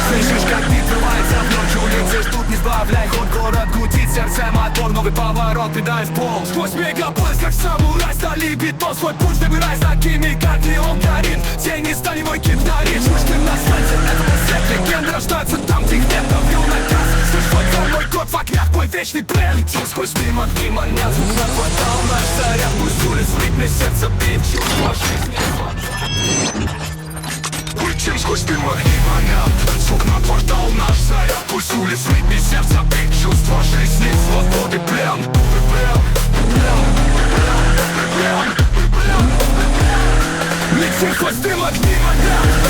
Слышишь, как бит врывается в ночь, улицы ждут, не сбавляй ход, город гудит, сердце мотор, новый поворот, придай в пол. Сквозь мегаполис, как самурай, стали битбол, свой путь выбирай, за такими, как Клювом горит. Тени стали мой кит дарит, слышь, на свете, это свет легенд рождается там, где их нет, давил наказ. Слышь, твой дом, мой кот в огнях, мой вечный плен. Летим сквозь дым от внимания, звук на квартал, наш заряд, пусть улиц в ритме сердца бит, чувство жизни. Летим сквозь дым от внимания, звук на квартал, наш заряд, пусть улиц в ритме сердца бит, чувство жизни, свободы, плен. Летим сквозь дым от внимания.